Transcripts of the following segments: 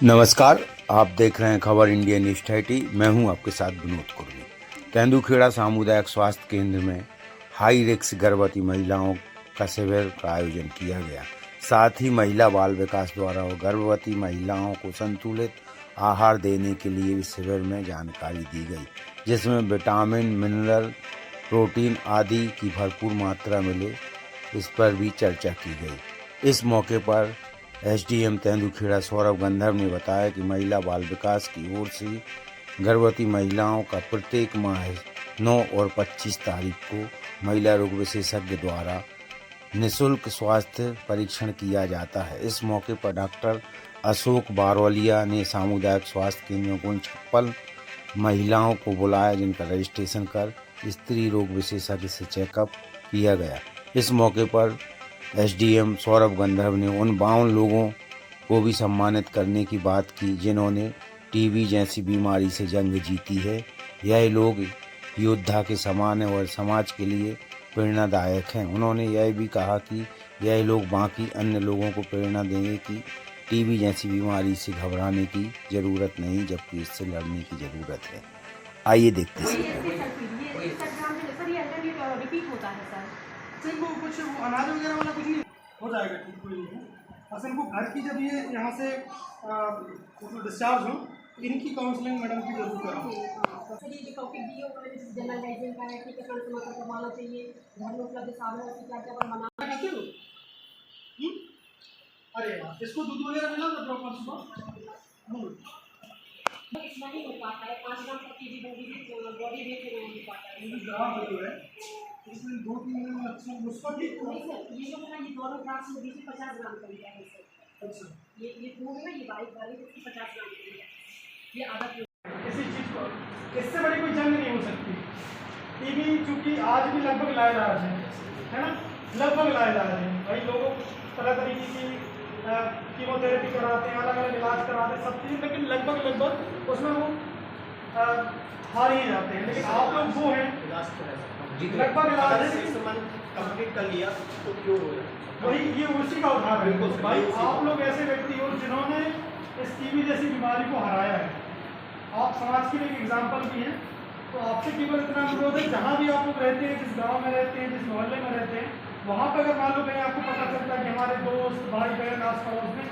नमस्कार, आप देख रहे हैं खबर इंडिया न्यूज़ 30। मैं हूं आपके साथ विनोद कुर्मी। तेंदुखेड़ा सामुदायिक स्वास्थ्य केंद्र में हाई रिस्क गर्भवती महिलाओं का शिविर का आयोजन किया गया। साथ ही महिला बाल विकास द्वारा गर्भवती महिलाओं को संतुलित आहार देने के लिए इस शिविर में जानकारी दी गई, जिसमें विटामिन, मिनरल, प्रोटीन आदि की भरपूर मात्रा मिले, इस पर भी चर्चा की गई। इस मौके पर एसडीएम तेंदुखेड़ा सौरभ गंधर्व ने बताया कि महिला बाल विकास की ओर से गर्भवती महिलाओं का प्रत्येक माह 9 और 25 तारीख को महिला रोग विशेषज्ञ द्वारा निःशुल्क स्वास्थ्य परीक्षण किया जाता है। इस मौके पर डॉक्टर अशोक बारोलिया ने सामुदायिक स्वास्थ्य केंद्रों को 56 महिलाओं को बुलाया, जिनका रजिस्ट्रेशन कर स्त्री रोग विशेषज्ञ से चेकअप किया गया। इस मौके पर एसडीएम सौरभ गंधर्व ने उन 52 लोगों को भी सम्मानित करने की बात की जिन्होंने टीबी जैसी बीमारी से जंग जीती है। यह लोग योद्धा के समान हैं और समाज के लिए प्रेरणादायक हैं। उन्होंने यह भी कहा कि यह लोग बाकी अन्य लोगों को प्रेरणा देंगे कि टीबी जैसी बीमारी से घबराने की ज़रूरत नहीं, जबकि इससे लड़ने की ज़रूरत है। आइए देखते हैं। तो इनको कुछ अनाज वगैरह वाला कुछ नहीं हो जाएगा, ठीक कोई नहीं है। असल इनको घर की जब ये यहाँ से डिस्चार्ज हो, इनकी काउंसलिंग मैडम की जरूर कराओ। अरे वाह, इसको दूध वगैरह मिला था प्रॉपर सुबह? नहीं हो पाता है, 5 ग्राम प्रति बॉडी वेट नहीं हो पाता है। इसमें 2-3 दिन अच्छा उसको ठीक नहीं सर, ये जो है ये दोनों ग्लास में 20-50 ग्राम का लिया है सर। अच्छा, ये दूध है, ये वाइट वाली 50 ग्राम का लिया, ये आधा किलो। किसी चीज़ को इससे बड़ी कोई जंग नहीं हो सकती। टीबी चूँकि आज भी लगभग लाइलाज है ना, लगभग लाइलाज है भाई। लोगों तरह तरीके की कीमोथेरेपी कराते हैं, अलग अलग इलाज कराते हैं, सब चीज़, लेकिन लगभग उसमें वो हार ही जाते हैं। लेकिन आप लोग वो हैं लगभग इलाज कंप्लीट कर लिया तो क्योर हो जाए, वही ये उसी का उदाहरण है भाई। आप लोग ऐसे व्यक्ति हो जिन्होंने इस टीबी जैसी बीमारी को हराया है, आप समाज के लिए एक एग्जाम्पल भी हैं। तो आपसे केवल इतना अनुरोध है, जहाँ भी आप लोग रहते हैं, जिस गांव में रहते हैं, जिस मोहल्ले में रहते हैं, वहाँ पर अगर मान लो कहीं आपको पता चलता है कि हमारे दोस्त, भाई बहन, आस पड़ोस में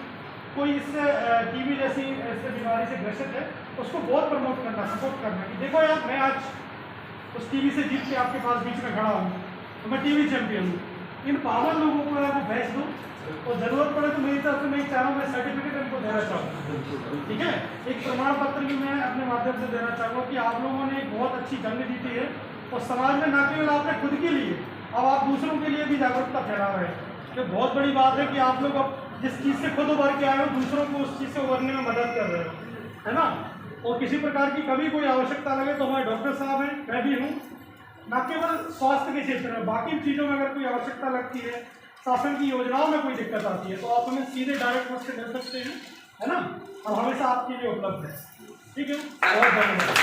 कोई इससे टीबी जैसी इससे बीमारी से ग्रसित है, उसको बहुत प्रमोट करना, सपोर्ट करना कि देखो यार, मैं आज उस टीवी से जीत के आपके पास बीच में खड़ा हूँ, तो मैं टीवी चैंपियन हूँ। इन 52 लोगों को वो भेज दूँ और ज़रूरत पड़े तो मेरी तरफ से मैं चाहूँ, मैं सर्टिफिकेट इनको देना चाहूँ, ठीक है। एक प्रमाण पत्र भी मैं अपने माध्यम से देना चाहूँगा कि आप लोगों ने एक बहुत अच्छी जंग जीती है और समाज में न केवल आपने खुद के लिए, अब आप दूसरों के लिए भी जागरूकता फैला रहे हैं। तो बहुत बड़ी बात है कि आप लोग अब जिस चीज़ से खुद उभर के आए हो, दूसरों को उस चीज़ से उभरने में मदद कर रहे हो, है ना। और किसी प्रकार की कभी कोई आवश्यकता लगे तो हमारे डॉक्टर साहब हैं, मैं भी हूँ, न केवल स्वास्थ्य के क्षेत्र में, बाकी चीज़ों में अगर कोई आवश्यकता लगती है, शासन की योजनाओं में कोई दिक्कत आती है, तो आप हमें सीधे डायरेक्ट मुझसे मिल सकते हैं, है ना। और हमेशा आपके लिए उपलब्ध है, ठीक है। बहुत धन्यवाद।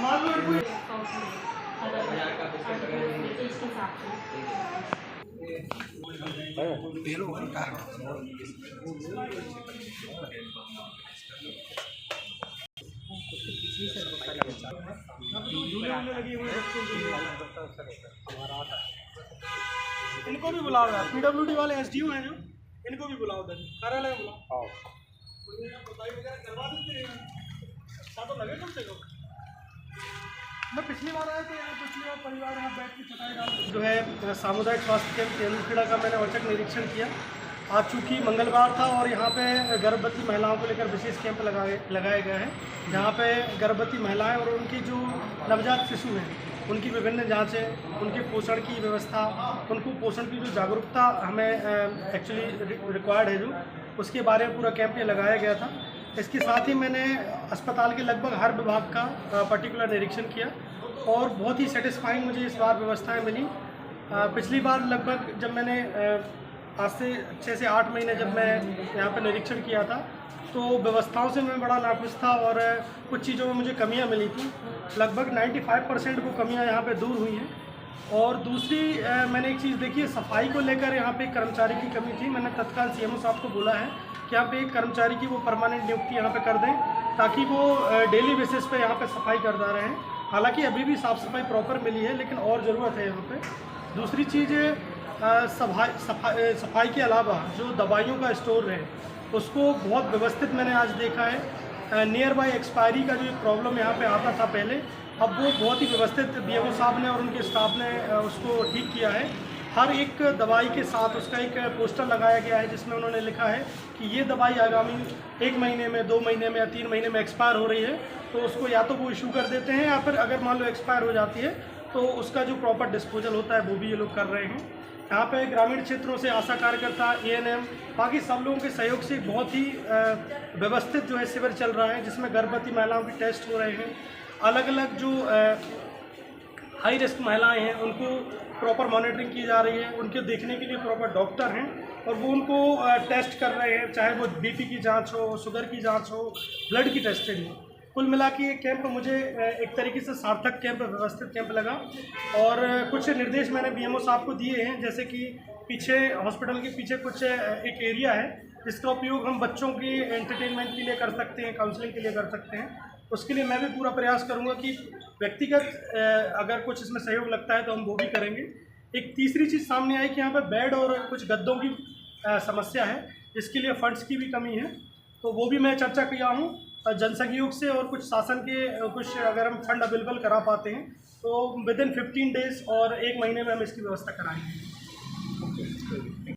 मान लो कोई इनको भी बुलाओ यार, पीडब्ल्यूडी वाले एसडीओ हैं जो, इनको भी बुलाओ, कार्यालय में बुलाओ, करवा देते हैं। अच्छा तो लगे कम से कम। मैं पिछली बार आया तो यहाँ, पिछली बार परिवार यहाँ बैठ के चटाई डाल जो है सामुदायिक स्वास्थ्य केंद्र तेंदुखेड़ा का मैंने औचक निरीक्षण किया। आज चूँकि मंगलवार था और यहाँ पे गर्भवती महिलाओं को लेकर विशेष कैंप लगाए गए हैं, जहाँ पे गर्भवती महिलाएं और उनकी जो नवजात शिशु हैं, उनकी विभिन्न जांचें, उनके पोषण की व्यवस्था, उनको पोषण की जो जागरूकता हमें एक्चुअली रिक्वायर्ड है, जो उसके बारे में पूरा कैंप ये लगाया गया था। इसके साथ ही मैंने अस्पताल के लगभग हर विभाग का पर्टिकुलर निरीक्षण किया और बहुत ही सेटिस्फाइंग मुझे इस बार व्यवस्थाएं मिली। पिछली बार लगभग जब मैंने आज से 6 से 8 महीने जब मैं यहाँ पर निरीक्षण किया था, तो व्यवस्थाओं से मैं बड़ा नाखुश था और कुछ चीज़ों में मुझे कमियाँ मिली थी। लगभग 95% वो कमियाँ यहाँ पे दूर हुई हैं और दूसरी मैंने एक चीज़ देखी है, सफाई को लेकर यहाँ पे कर्मचारी की कमी थी। मैंने तत्काल सीएमओ साहब को बोला है कि यहाँ पे एक कर्मचारी की वो परमानेंट नियुक्ति यहाँ पे कर दें, ताकि वो डेली बेसिस पे यहाँ पे सफाई करता रहें। हालांकि अभी भी साफ़ सफाई प्रॉपर मिली है, लेकिन और ज़रूरत है यहाँ पे। दूसरी चीज़ सफाई के अलावा जो दवाइयों का स्टोर है उसको बहुत व्यवस्थित मैंने आज देखा है। नियर बाई एक्सपायरी का जो एक प्रॉब्लम यहाँ पे आता था पहले, अब वो बहुत ही व्यवस्थित बीएमओ साहब ने और उनके स्टाफ ने उसको ठीक किया है। हर एक दवाई के साथ उसका एक पोस्टर लगाया गया है जिसमें उन्होंने लिखा है कि ये दवाई आगामी 1 महीने में, 2 महीने में या 3 महीने में एक्सपायर हो रही है, तो उसको या तो वो इशू कर देते हैं या फिर अगर मान लो एक्सपायर हो जाती है तो उसका जो प्रॉपर डिस्पोजल होता है वो भी ये लोग कर रहे हैं। यहाँ पे ग्रामीण क्षेत्रों से आशा कार्यकर्ता, एएनएम, बाकी सब लोगों के सहयोग से बहुत ही व्यवस्थित जो है शिविर चल रहा है, जिसमें गर्भवती महिलाओं के टेस्ट हो रहे हैं। अलग अलग जो हाई रिस्क महिलाएं हैं उनको प्रॉपर मॉनिटरिंग की जा रही है, उनके देखने के लिए प्रॉपर डॉक्टर हैं और वो उनको टेस्ट कर रहे हैं, चाहे वो बीपी की जांच हो, शुगर की जांच हो, ब्लड की टेस्टिंग हो। कुल मिला के ये कैंप मुझे एक तरीके से सार्थक कैंप, व्यवस्थित कैंप लगा। और कुछ निर्देश मैंने बीएमओ साहब को दिए हैं, जैसे कि पीछे हॉस्पिटल के पीछे कुछ एक एरिया है जिसका उपयोग हम बच्चों की एंटरटेनमेंट के लिए कर सकते हैं, काउंसलिंग के लिए कर सकते हैं। उसके लिए मैं भी पूरा प्रयास करूंगा कि व्यक्तिगत अगर कुछ इसमें सहयोग लगता है तो हम वो भी करेंगे। एक तीसरी चीज़ सामने आई कि यहाँ पे बेड और कुछ गद्दों की समस्या है, जिसके लिए फंड्स की भी कमी है, तो वो भी मैं चर्चा किया हूँ जन सहयोग से। और कुछ शासन के कुछ अगर हम फंड अवेलेबल करा पाते हैं तो विदिन 15 डेज़ और 1 महीने में हम इसकी व्यवस्था कराएंगे।